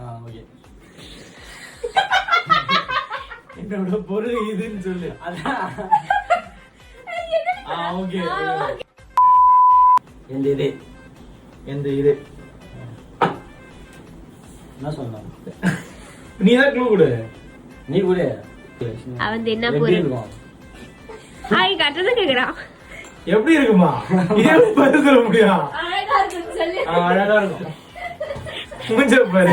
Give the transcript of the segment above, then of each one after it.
Okay. என்னோட பொருள் இதுன்னு சொல்லு. அதான். ஓகே. எந்த இது எந்த இது என்ன சொல்லலாம்? நீ தான் க்ளூ கொடு. நீ கூட அவன் என்ன பொருள்? ஹாய் கட்டதான் கேக்குறான். எப்படி இருக்குமா? ஏன் பதில் சொல்ல முடியும்? அழகா இருக்குன்னு சொல்லு. அழகா இருக்கும். மூஞ்ச பாரு.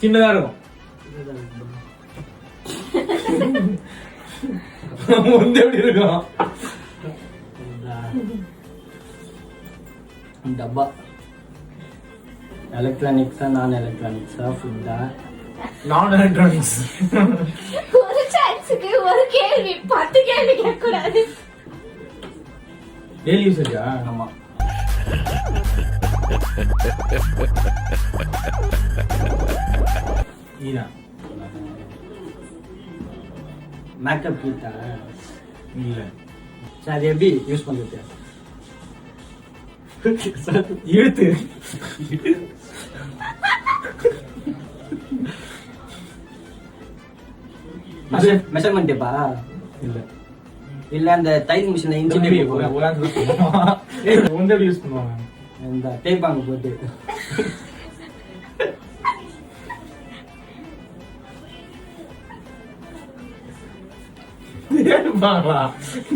சின்னதா இருக்கும். முந்த எப்படி இருக்கும்? டப்பா. எலக்ட்ரானிக்ஸா நான் எலக்ட்ரானிக்ஸா ஃபுட்டா? நான் எலக்ட்ரானிக்ஸ். ஒரு சான்ஸ்க்கு ஒரு கேள்வி 10 கேள்வி கேட்க கூடாது. டெய்லி யூசேஜா? ஆமா. நீனா மேக்கப் கிட்டா? இல்ல. சரி, அது எப்படி யூஸ் பண்றது? இழுத்து. மெஷர்மெண்ட் டேப்பா? இல்ல. இல்ல அந்த டைப் மிஷின்ல இன்ச் எப்படி டேப் யூஸ் பண்ணுவாங்க? இந்த டேப் அங்க போட்டு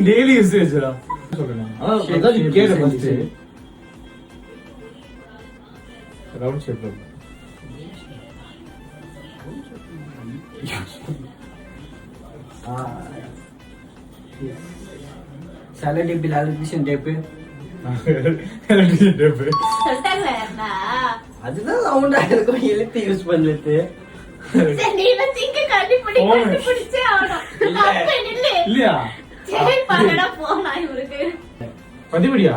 டெய்லி யூசேஜ் சொல்றேன். அதான் கேளு ஃபர்ஸ்ட். ரவுண்ட் ஷேப்ல. செலோ டேப் இல்ல எலக்ட்ரிஷியன் டேப். Electrician tape. சொல்லிட்டாங்களா? அதுதான் ரவுண்டா இருக்கும், இழுத்து யூஸ் பண்றது. சரி, நீ வந்து இங்க கண்டுபிடிச்சே ஆகணும். இல்ல. அப்ப நில்லு. இல்லையா? சரி, பாக்கடா போலாம் இவருக்கு. பதிபடியா?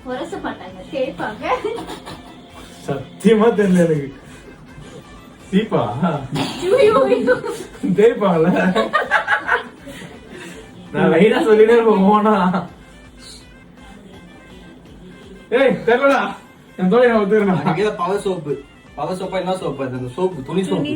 உரச மாட்டாங்க, தேய்ப்பாங்க. சத்தியமா தெரியல எனக்கு. சீப்பா ஐயோ, ஐயோ. தேய்ப்பாங்கல்ல. நான் லைனா சொல்லிட்டே இருப்பேன் போனா. ஏய் தெரியலடா. என் தோழி நான் ஒத்துக்கிறேன். Power soap. பவர் சோப்பா என்ன சோப்பு? அது அந்த சோப்பு, துணி சோப்பு.